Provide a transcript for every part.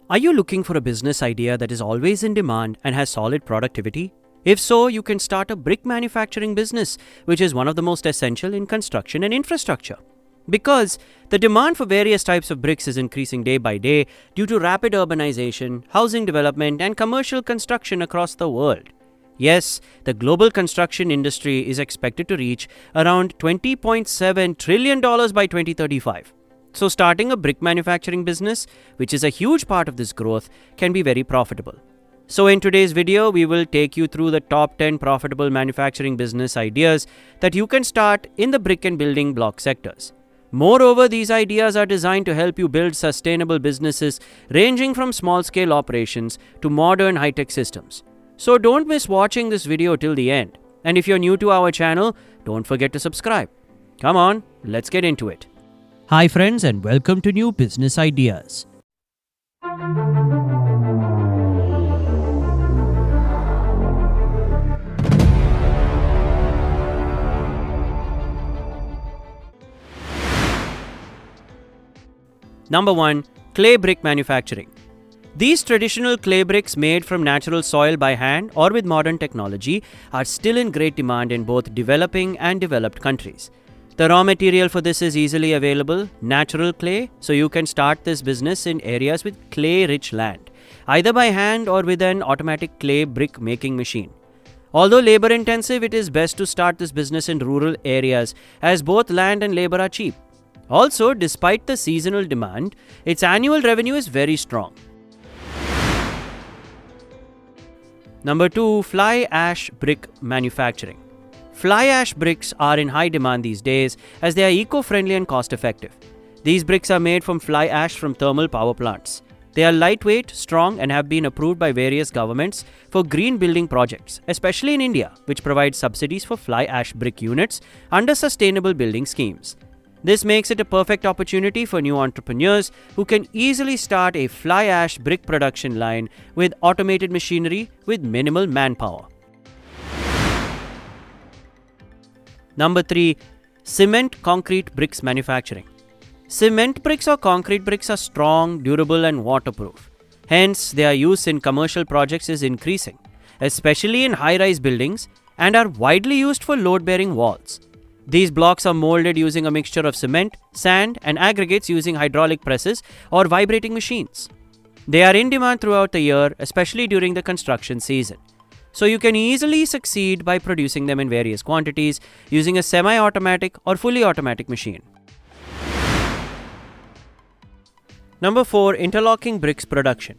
Are you looking for a business idea that is always in demand and has solid productivity? If so, you can start a brick manufacturing business, which is one of the most essential in construction and infrastructure. Because the demand for various types of bricks is increasing day by day due to rapid urbanization, housing development, and commercial construction across the world. Yes, the global construction industry is expected to reach around $20.7 trillion by 2035. So starting a brick manufacturing business, which is a huge part of this growth, can be very profitable. So in today's video, we will take you through the top 10 profitable manufacturing business ideas that you can start in the brick and building block sectors. Moreover, these ideas are designed to help you build sustainable businesses ranging from small-scale operations to modern high-tech systems. So don't miss watching this video till the end. And if you're new to our channel, don't forget to subscribe. Come on, let's get into it. Hi friends, and welcome to New Business Ideas. Number 1. Clay brick manufacturing. These traditional clay bricks made from natural soil by hand or with modern technology are still in great demand in both developing and developed countries. The raw material for this is easily available, natural clay, so you can start this business in areas with clay-rich land, either by hand or with an automatic clay brick making machine. Although labor-intensive, it is best to start this business in rural areas as both land and labor are cheap. Also, despite the seasonal demand, its annual revenue is very strong. Number 2. Fly ash brick manufacturing. Fly ash bricks are in high demand these days as they are eco-friendly and cost-effective. These bricks are made from fly ash from thermal power plants. They are lightweight, strong, and have been approved by various governments for green building projects, especially in India, which provides subsidies for fly ash brick units under sustainable building schemes. This makes it a perfect opportunity for new entrepreneurs who can easily start a fly ash brick production line with automated machinery with minimal manpower. Number 3. Cement concrete bricks manufacturing. Cement bricks or concrete bricks are strong, durable, and waterproof. Hence, their use in commercial projects is increasing, especially in high-rise buildings, and are widely used for load-bearing walls. These blocks are molded using a mixture of cement, sand, and aggregates using hydraulic presses or vibrating machines. They are in demand throughout the year, especially during the construction season. So you can easily succeed by producing them in various quantities using a semi-automatic or fully automatic machine. Number 4. Interlocking bricks production.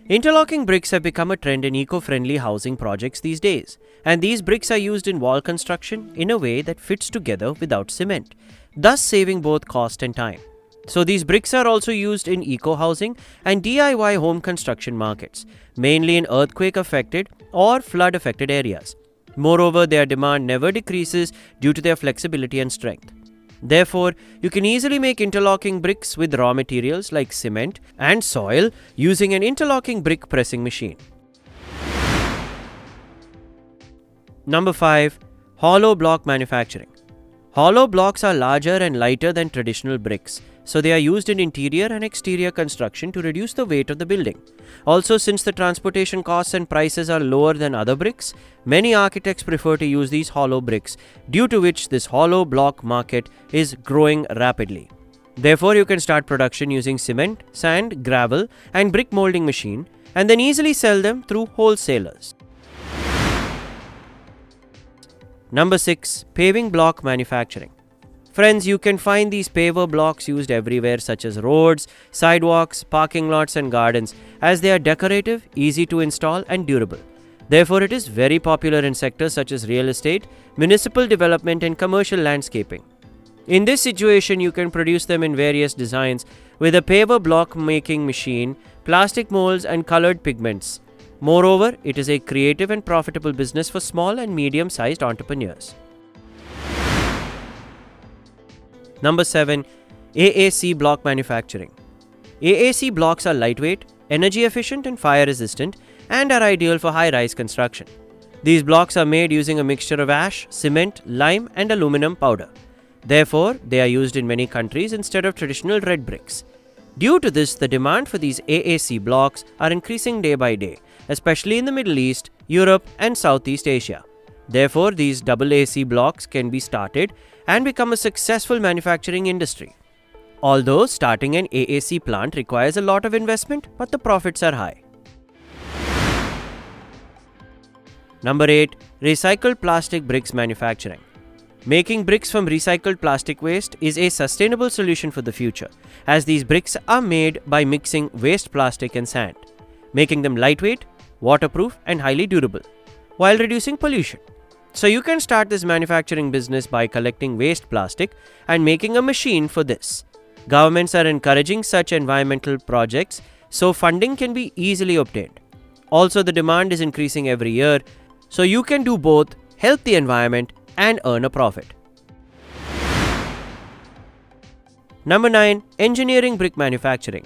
Interlocking bricks have become a trend in eco-friendly housing projects these days, and these bricks are used in wall construction in a way that fits together without cement, thus saving both cost and time. So these bricks are also used in eco-housing and DIY home construction markets, mainly in earthquake-affected or flood-affected areas. Moreover, their demand never decreases due to their flexibility and strength. Therefore, you can easily make interlocking bricks with raw materials like cement and soil using an interlocking brick pressing machine. Number 5. Hollow block manufacturing. Hollow blocks are larger and lighter than traditional bricks, so they are used in interior and exterior construction to reduce the weight of the building. Also, since the transportation costs and prices are lower than other bricks, many architects prefer to use these hollow bricks, due to which this hollow block market is growing rapidly. Therefore, you can start production using cement, sand, gravel, and brick molding machine, and then easily sell them through wholesalers. Number 6. Paving block manufacturing. Friends, you can find these paver blocks used everywhere such as roads, sidewalks, parking lots, and gardens, as they are decorative, easy to install, and durable. Therefore, it is very popular in sectors such as real estate, municipal development, and commercial landscaping. In this situation, you can produce them in various designs with a paver block making machine, plastic molds, and colored pigments. Moreover, it is a creative and profitable business for small and medium-sized entrepreneurs. Number 7. AAC block manufacturing. AAC blocks are lightweight, energy efficient, and fire resistant, and are ideal for high-rise construction. These blocks are made using a mixture of ash, cement, lime, and aluminum powder. Therefore, they are used in many countries instead of traditional red bricks. Due to this, the demand for these AAC blocks are increasing day by day, especially in the Middle East, Europe, and Southeast Asia. Therefore, these AAC blocks can be started and become a successful manufacturing industry. Although starting an AAC plant requires a lot of investment, but the profits are high. Number 8. Recycled plastic bricks manufacturing. Making bricks from recycled plastic waste is a sustainable solution for the future, as these bricks are made by mixing waste plastic and sand, making them lightweight, waterproof, and highly durable, while reducing pollution. So you can start this manufacturing business by collecting waste plastic and making a machine for this. Governments are encouraging such environmental projects, so funding can be easily obtained. Also, the demand is increasing every year, so you can do both, help the environment, and earn a profit. Number 9. Engineering brick manufacturing.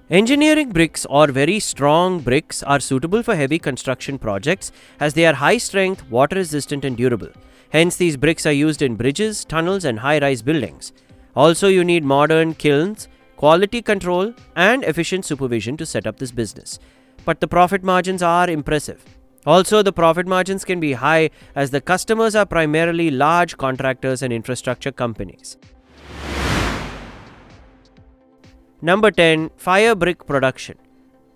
Engineering bricks or very strong bricks are suitable for heavy construction projects as they are high strength, water resistant, and durable. Hence, these bricks are used in bridges, tunnels, and high rise buildings. Also, you need modern kilns, quality control, and efficient supervision to set up this business. But the profit margins are impressive. Also, the profit margins can be high as the customers are primarily large contractors and infrastructure companies. Number 10. Fire brick production.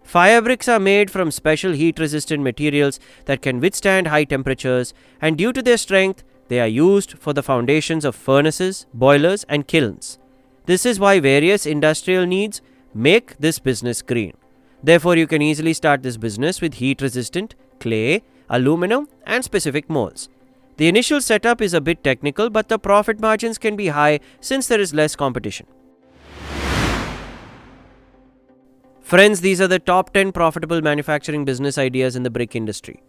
Fire bricks are made from special heat-resistant materials that can withstand high temperatures, and due to their strength, they are used for the foundations of furnaces, boilers, and kilns. This is why various industrial needs make this business green. Therefore, you can easily start this business with heat-resistant, clay, aluminum, and specific molds. The initial setup is a bit technical, but the profit margins can be high since there is less competition. Friends, these are the top 10 profitable manufacturing business ideas in the brick industry.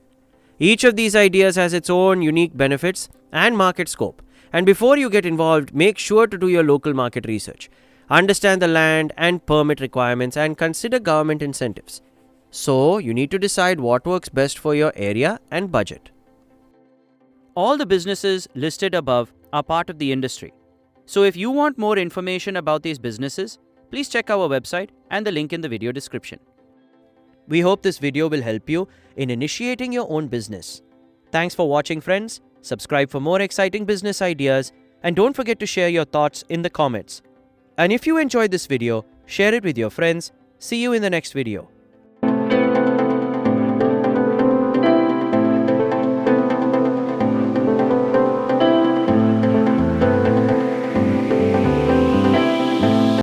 Each of these ideas has its own unique benefits and market scope. And before you get involved, make sure to do your local market research. Understand the land and permit requirements and consider government incentives. So, you need to decide what works best for your area and budget. All the businesses listed above are part of the industry. So, if you want more information about these businesses, please check our website and the link in the video description. We hope this video will help you in initiating your own business. Thanks for watching, friends. Subscribe for more exciting business ideas and don't forget to share your thoughts in the comments. And if you enjoyed this video, share it with your friends. See you in the next video.